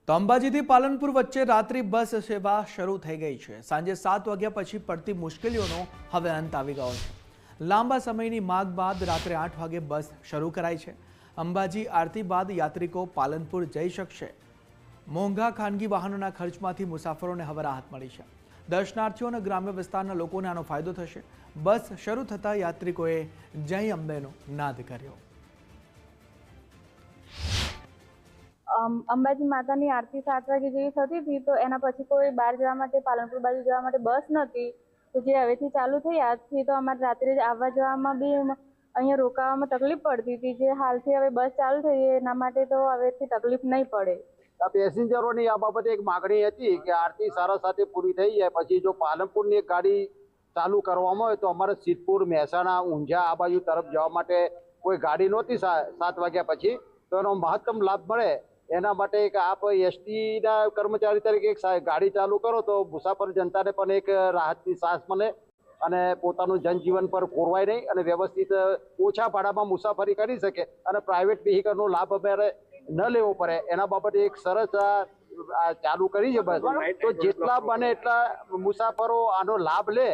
તો અંબાજીથી પાલનપુર વચ્ચે રાત્રિ બસ સેવા શરૂ થઈ ગઈ છે। સાંજે 7 વાગ્યા પછી પડતી મુશ્કેલીઓનો હવે અંત આવી ગયો છે। લાંબા સમયની માગ બાદ રાત્રે 8 વાગે બસ શરૂ કરાઈ છે। અંબાજી આરતી બાદ યાત્રિકો પાલનપુર જઈ શકશે। મોંઘા ખાનગી વાહનોના ખર્ચમાંથી મુસાફરોને હવે રાહત મળી છે। દર્શનાર્થીઓ અને ગ્રામ્ય વિસ્તારના લોકોને આનો ફાયદો થશે। બસ શરૂ થતાં યાત્રિકોએ જય અંબેનો નાદ કર્યો। અંબાજી માતાની આરતી 7 વાગે જેવી થતી હતી, તો એના પછી કોઈ બહાર જવા માટે, પાલનપુર બાજુ જવા માટે બસ નહોતી। તો જે હવેથી ચાલુ થઈ આજથી, તો અમારે રાત્રે આવવા જવામાં બી અહીંયા રોકાવામાં તકલીફ પડતી હતી। જે હાલથી હવે બસ ચાલુ થઈ એના માટે તો હવેથી તકલીફ નહીં પડે। પેસેન્જરોની આ બાબતે એક માગણી હતી કે આરતી સારા સાથે પૂરી થઈ જાય પછી જો પાલનપુરની એક ગાડી ચાલુ કરવામાં હોય તો અમારે સિદ્ધપુર, મહેસાણા, ઊંઝા આ બાજુ તરફ જવા માટે કોઈ ગાડી નહોતી 7 વાગ્યા પછી, તો એનો મહત્તમ લાભ મળે એના માટે એક આપ એસટીના કર્મચારી તરીકે એક ગાડી ચાલુ કરો તો મુસાફર જનતાને પણ એક રાહતની શ્વાસ મળે અને પોતાનું જનજીવન પર ખોરવાય નહીં અને વ્યવસ્થિત ઓછા ભાડામાં મુસાફરી કરી શકે અને પ્રાઇવેટ વ્હીકલનો લાભ અમારે ન લેવો પડે એના બાબતે એક સરસ ચાલુ કરી છે બસ। તો જેટલા બને એટલા મુસાફરો આનો લાભ લે